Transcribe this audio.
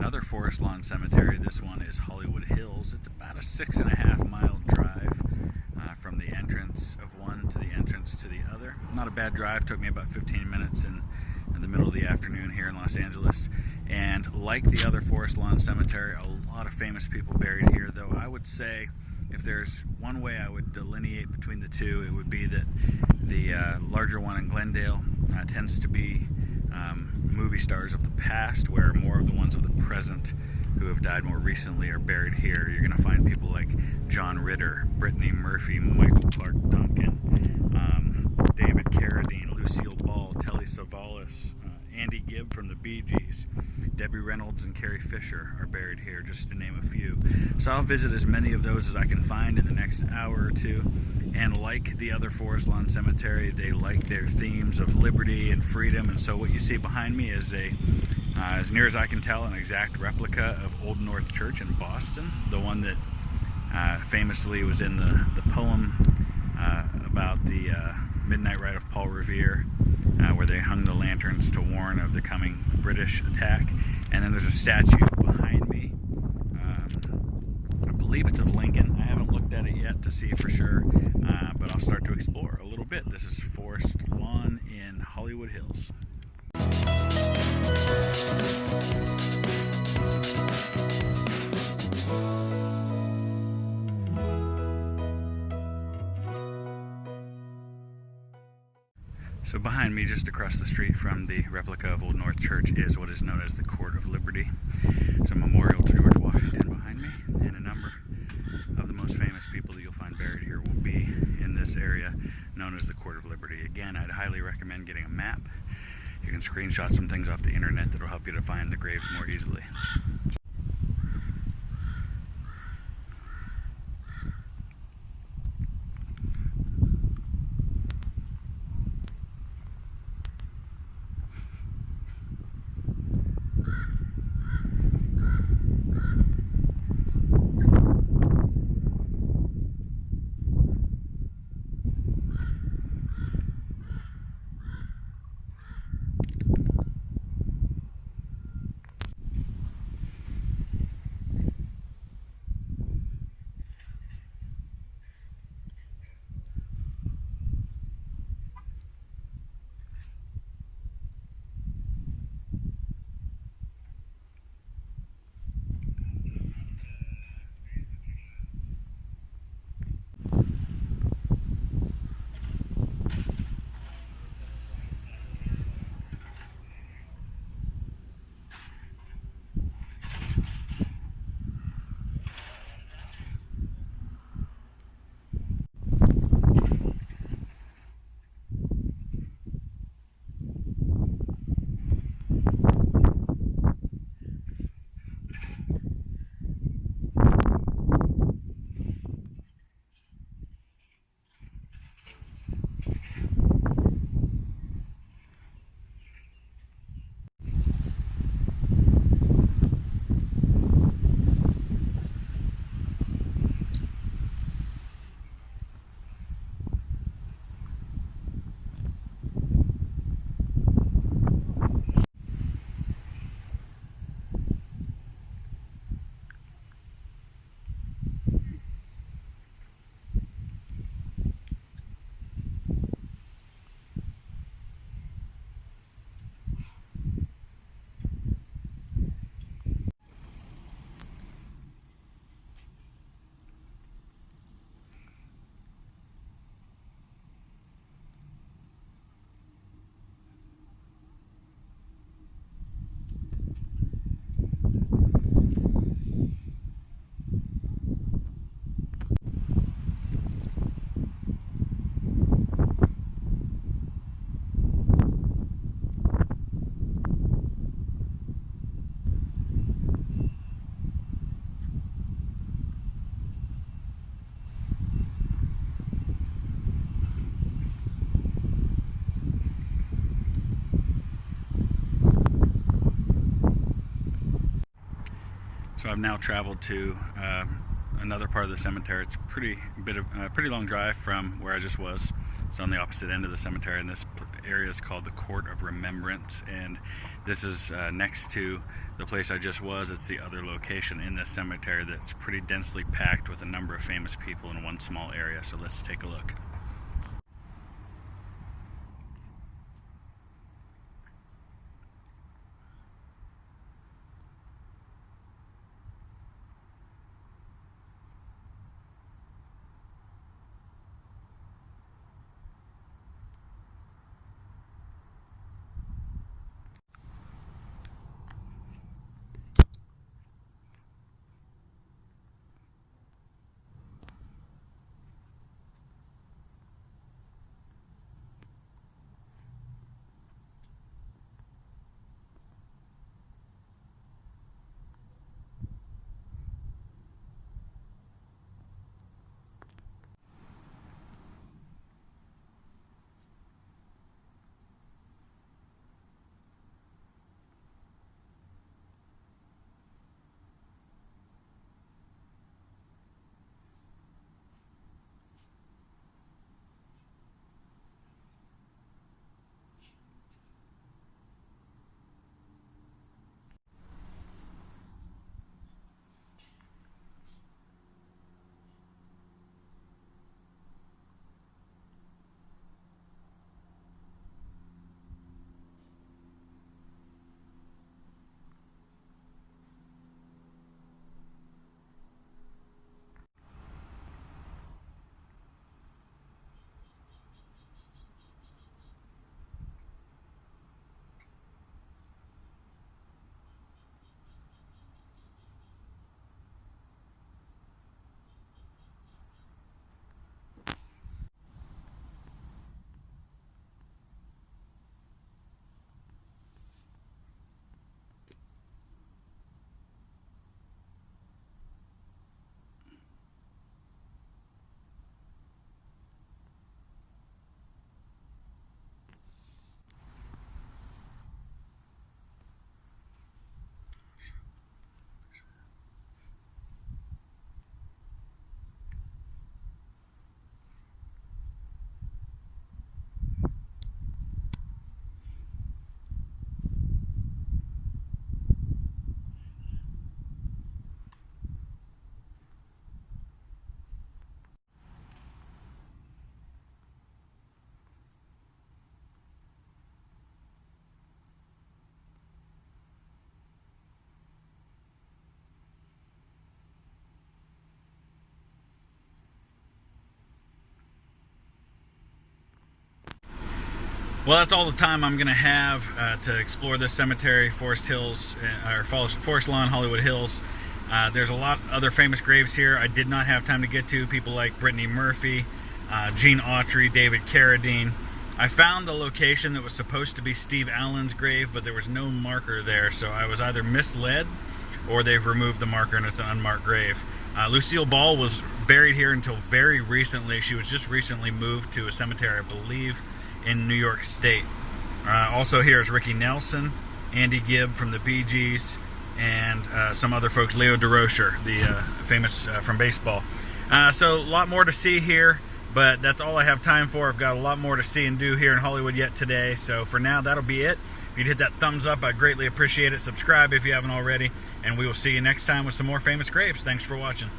another forest lawn cemetery. This one is Hollywood Hills. It's about a 6.5-mile drive from the entrance of one to the entrance to the other. Not a bad drive. Took me about 15 minutes in the middle of the afternoon here in Los Angeles. And like the other forest lawn cemetery, a lot of famous people buried here, though I would say if there's one way I would delineate between the two, it would be that the larger one in Glendale tends to be movie stars of the past, where more of the ones of the present who have died more recently are buried here. You're going to find people like John Ritter, Brittany Murphy, Michael Clarke Duncan, David Carradine, Lucille Ball, Telly Savalas, Andy Gibb from the Bee Gees, Debbie Reynolds and Carrie Fisher are buried here, just to name a few. So I'll visit as many of those as I can find in the next hour or two. And like the other forest lawn cemetery, they like their themes of liberty and freedom. And so what you see behind me is as near as I can tell, an exact replica of Old North Church in Boston, the one that famously was in the poem about the Midnight Ride of Paul Revere, where they hung the lanterns to warn of the coming British attack. And then there's a statue behind me. I believe it's of Lincoln. I haven't looked at it yet to see for sure, but I'll start to explore a little bit. This is Forest Lawn in Hollywood Hills. So behind me, just across the street from the replica of Old North Church, is what is known as the Court of Liberty. It's a memorial to George Washington behind me, and a number of the most famous people that you'll find buried here will be in this area known as the Court of Liberty. Again, I'd highly recommend getting a map. You can screenshot some things off the internet that'll help you to find the graves more easily. So I've now traveled to another part of the cemetery. It's a pretty long drive from where I just was. It's on the opposite end of the cemetery, and this area is called the Court of Remembrance, and this is next to the place I just was. It's the other location in this cemetery that's pretty densely packed with a number of famous people in one small area. So let's take a look. Well, that's all the time I'm going to have to explore this cemetery, Forest Hills, or Forest Lawn, Hollywood Hills. There's a lot of other famous graves here I did not have time to get to. People like Brittany Murphy, Gene Autry, David Carradine. I found the location that was supposed to be Steve Allen's grave, but there was no marker there, so I was either misled or they've removed the marker and it's an unmarked grave. Lucille Ball was buried here until very recently. She was just recently moved to a cemetery, I believe, in New York State. Also here is Ricky Nelson, Andy Gibb from the Bee Gees, and some other folks, Leo DeRocher, the famous from baseball. So a lot more to see here, but that's all I have time for. I've got a lot more to see and do here in Hollywood yet today. So for now, that'll be it. If you'd hit that thumbs up, I'd greatly appreciate it. Subscribe if you haven't already, and we will see you next time with some more famous graves. Thanks for watching.